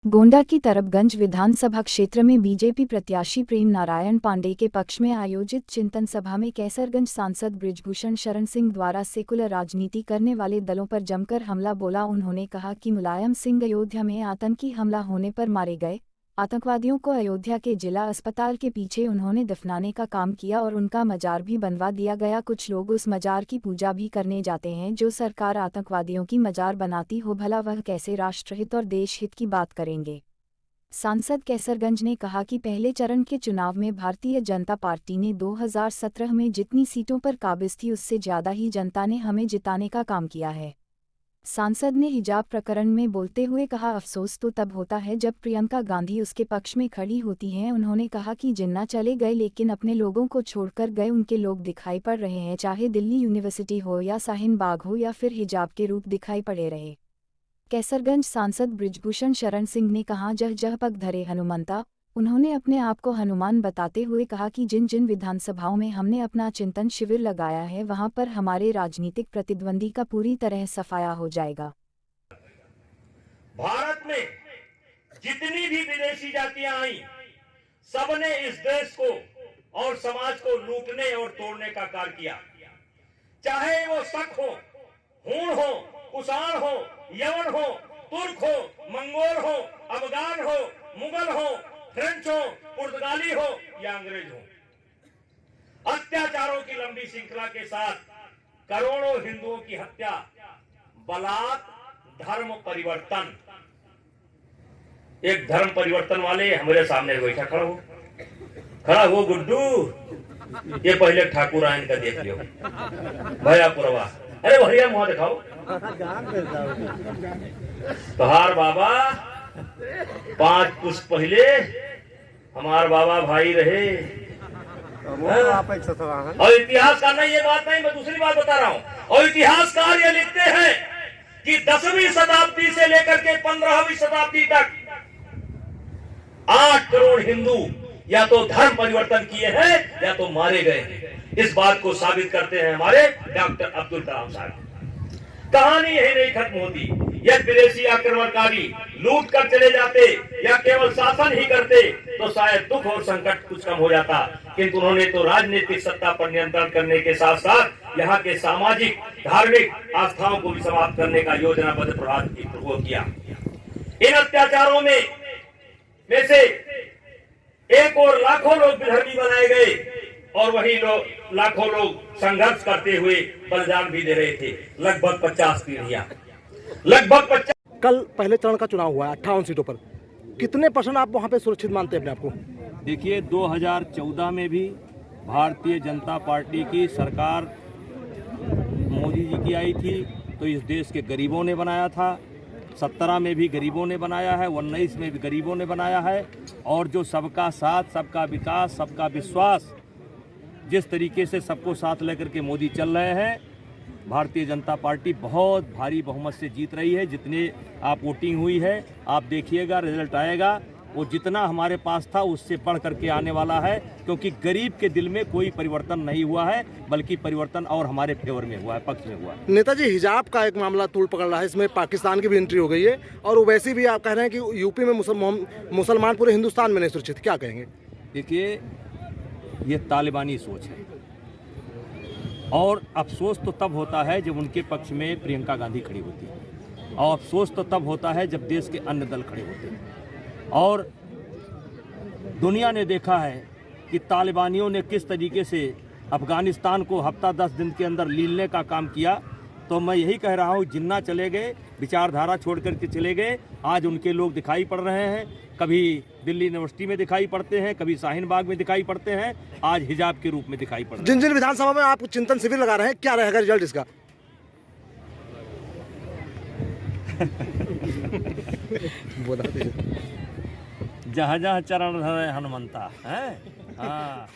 गोंडा की तरबगंज विधानसभा क्षेत्र में बीजेपी प्रत्याशी प्रेम नारायण पांडे के पक्ष में आयोजित चिंतन सभा में कैसरगंज सांसद बृजभूषण शरण सिंह द्वारा सेकुलर राजनीति करने वाले दलों पर जमकर हमला बोला। उन्होंने कहा कि मुलायम सिंह अयोध्या में आतंकी हमला होने पर मारे गए आतंकवादियों को अयोध्या के जिला अस्पताल के पीछे उन्होंने दफनाने का काम किया और उनका मजार भी बनवा दिया गया। कुछ लोग उस मजार की पूजा भी करने जाते हैं। जो सरकार आतंकवादियों की मजार बनाती हो, भला वह कैसे राष्ट्रहित और देश हित की बात करेंगे। सांसद कैसरगंज ने कहा कि पहले चरण के चुनाव में भारतीय जनता पार्टी ने 2017 में जितनी सीटों पर काबिज थी उससे ज्यादा ही जनता ने हमें जिताने का काम किया है। सांसद ने हिजाब प्रकरण में बोलते हुए कहा, अफसोस तो तब होता है जब प्रियंका गांधी उसके पक्ष में खड़ी होती हैं। उन्होंने कहा कि जिन्ना चले गए लेकिन अपने लोगों को छोड़कर गए उनके लोग दिखाई पड़ रहे हैं, चाहे दिल्ली यूनिवर्सिटी हो या शाहीन बाग हो या फिर हिजाब के रूप दिखाई पड़े रहे। कैसरगंज सांसद बृजभूषण शरण सिंह ने कहा, जह जह पग धरे हनुमंता। उन्होंने अपने आप को हनुमान बताते हुए कहा कि जिन जिन विधानसभाओं में हमने अपना चिंतन शिविर लगाया है वहां पर हमारे राजनीतिक प्रतिद्वंदी का पूरी तरह सफाया हो जाएगा। भारत में जितनी भी विदेशी जातियां आई, सबने इस देश को और समाज को लूटने और तोड़ने का कार्य किया। चाहे वो शक हो, हूण हो, कुषाण हो, यवन हो, तुर्क हो, मंगोल हो, अफगान हो, मुगल हो, फ्रेंच हो, पुर्तगाली हो या अंग्रेज हो, अत्याचारों की लंबी श्रृंखला के साथ करोड़ों हिंदुओं की हत्या, बलात्, धर्म परिवर्तन। एक धर्म परिवर्तन वाले हमारे सामने बैठा खड़ा हो गुड्डू, ये पहले ठाकुर आयन का देख लियो भैया पुरवा। अरे भैया मुंह दिखाओ। तोहार बाबा 5 पुष्प पहले हमार बाबा भाई रहे। और इतिहासकार नहीं, ये बात नहीं, मैं दूसरी बात बता रहा हूं। और इतिहासकार ये लिखते हैं कि 10वीं शताब्दी से लेकर के 15वीं शताब्दी तक 8 करोड़ हिंदू या तो धर्म परिवर्तन किए हैं या तो मारे गए हैं। इस बात को साबित करते हैं हमारे डॉक्टर अब्दुल कलाम साहब। कहानी यही नहीं खत्म होती। यदि विदेशी आक्रमणकारी लूट कर चले जाते या केवल शासन ही करते तो शायद दुख और संकट कुछ कम हो जाता, किंतु उन्होंने तो राजनीतिक सत्ता पर नियंत्रण करने के साथ साथ यहाँ के सामाजिक धार्मिक आस्थाओं को भी समाप्त करने का योजनाबद्ध प्रयोग किया। इन अत्याचारों में से एक और लाखों लोग विधर्मी बनाए गए और वही लोग लाखों लोग संघर्ष करते हुए बलिदान भी दे रहे थे। लगभग 50 पीढ़ियां, लगभग 50। कल पहले चरण का चुनाव हुआ है 58 सीटों पर, कितने % आप वहां पे सुरक्षित मानते हैं अपने आप को? देखिए, 2014 में भी भारतीय जनता पार्टी की सरकार मोदी जी की आई थी तो इस देश के गरीबों ने बनाया था। 17 में भी गरीबों ने बनाया है, 19 में भी गरीबों ने बनाया है। और जो सबका साथ, सबका विकास, सबका विश्वास, जिस तरीके से सबको साथ लेकर के मोदी चल रहे हैं, भारतीय जनता पार्टी बहुत भारी बहुमत से जीत रही है। जितने आप वोटिंग हुई है आप देखिएगा, रिजल्ट आएगा, वो जितना हमारे पास था उससे बढ़ करके आने वाला है, क्योंकि गरीब के दिल में कोई परिवर्तन नहीं हुआ है, बल्कि परिवर्तन और हमारे फेवर में हुआ है, पक्ष में हुआ है। नेताजी, हिजाब का एक मामला तूल पकड़ रहा है, इसमें पाकिस्तान की भी एंट्री हो गई है और वैसे भी आप कह रहे हैं कि यूपी में मुसलमान पूरे हिंदुस्तान में नहीं सुरक्षित, क्या कहेंगे? देखिए, ये तालिबानी सोच है और अफसोस तो तब होता है जब उनके पक्ष में प्रियंका गांधी खड़ी होती है, और अफसोस तो तब होता है जब देश के अन्य दल खड़े होते हैं। और दुनिया ने देखा है कि तालिबानियों ने किस तरीके से अफगानिस्तान को हफ्ता 10 दिन के अंदर लीलने का काम किया। तो मैं यही कह रहा हूँ, जिन्ना चले गए, विचारधारा छोड़ करके चले गए, आज उनके लोग दिखाई पड़ रहे हैं। कभी दिल्ली यूनिवर्सिटी में दिखाई पड़ते हैं, कभी शाहीन बाग में दिखाई पड़ते हैं, आज हिजाब के रूप में दिखाई पड़ रहे हैं। जिन जिन विधानसभा में आप चिंतन शिविर लगा रहे हैं, क्या रहेगा रिजल्ट इसका? जहाँ जहाँ चरण धरे हनुमंता है। हाँ।